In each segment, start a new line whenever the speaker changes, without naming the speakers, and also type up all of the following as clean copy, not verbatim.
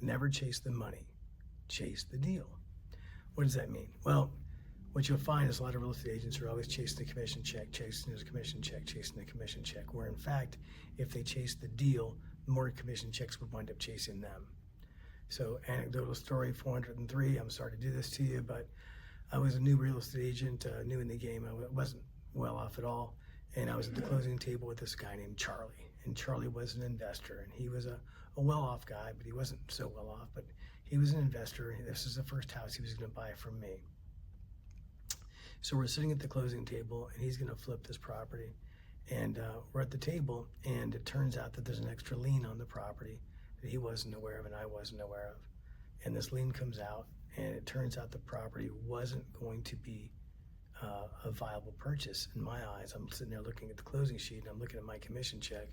never chase the money, chase the deal. What does that mean? Well, what you'll find is a lot of real estate agents are always chasing the commission check, chasing the commission check, chasing the commission check, where in fact, if they chase the deal, more commission checks would wind up chasing them. So anecdotal story 403, I'm sorry to do this to you, but I was a new real estate agent, new in the game. I wasn't well off at all. And I was at the closing table with this guy named Charlie. And Charlie was an investor, and he was a well-off guy, but he wasn't so well off, but he was an investor. This is the first house he was gonna buy from me. So we're sitting at the closing table, and he's gonna flip this property. And we're at the table, and it turns out that there's an extra lien on the property that he wasn't aware of and I wasn't aware of. And this lien comes out, and it turns out the property wasn't going to be a viable purchase in my eyes. I'm sitting there looking at the closing sheet, and I'm looking at my commission check,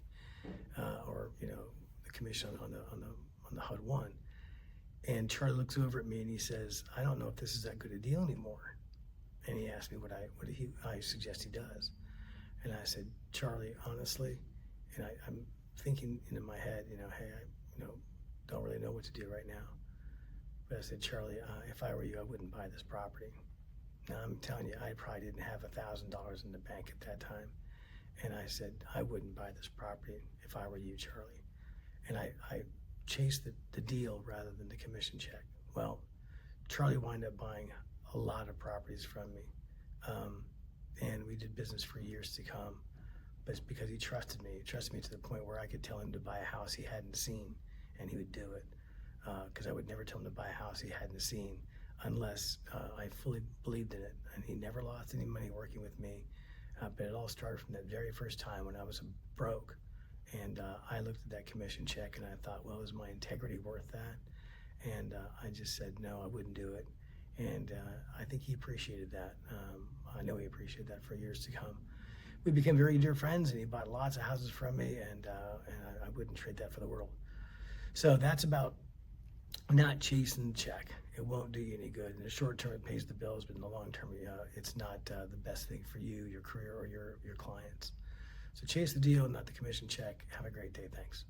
or the commission on the HUD-1. And Charlie looks over at me and he says, "I don't know if this is that good a deal anymore." And he asked me what I suggest he does. And I said, "Charlie, honestly," and I'm thinking in my head, hey, I don't really know what to do right now. But I said, "Charlie, if I were you, I wouldn't buy this property." Now I'm telling you, I probably didn't have $1,000 in the bank at that time. And I said, "I wouldn't buy this property if I were you, Charlie." And I chased the deal rather than the commission check. Well, Charlie wound up buying a lot of properties from me. And we did business for years to come. But it's because he trusted me. He trusted me to the point where I could tell him to buy a house he hadn't seen, and he would do it. Because I would never tell him to buy a house he hadn't seen unless I fully believed in it. And he never lost any money working with me. But it all started from that very first time when I was broke. And I looked at that commission check and I thought, well, is my integrity worth that? And I just said, no, I wouldn't do it. And I think he appreciated that. I know he appreciated that for years to come. We became very dear friends, and he bought lots of houses from me, and I wouldn't trade that for the world. So that's about not chasing the check. It won't do you any good. In the short term, it pays the bills, but in the long term, it's not the best thing for you, your career, or your clients. So chase the deal, not the commission check. Have a great day. Thanks.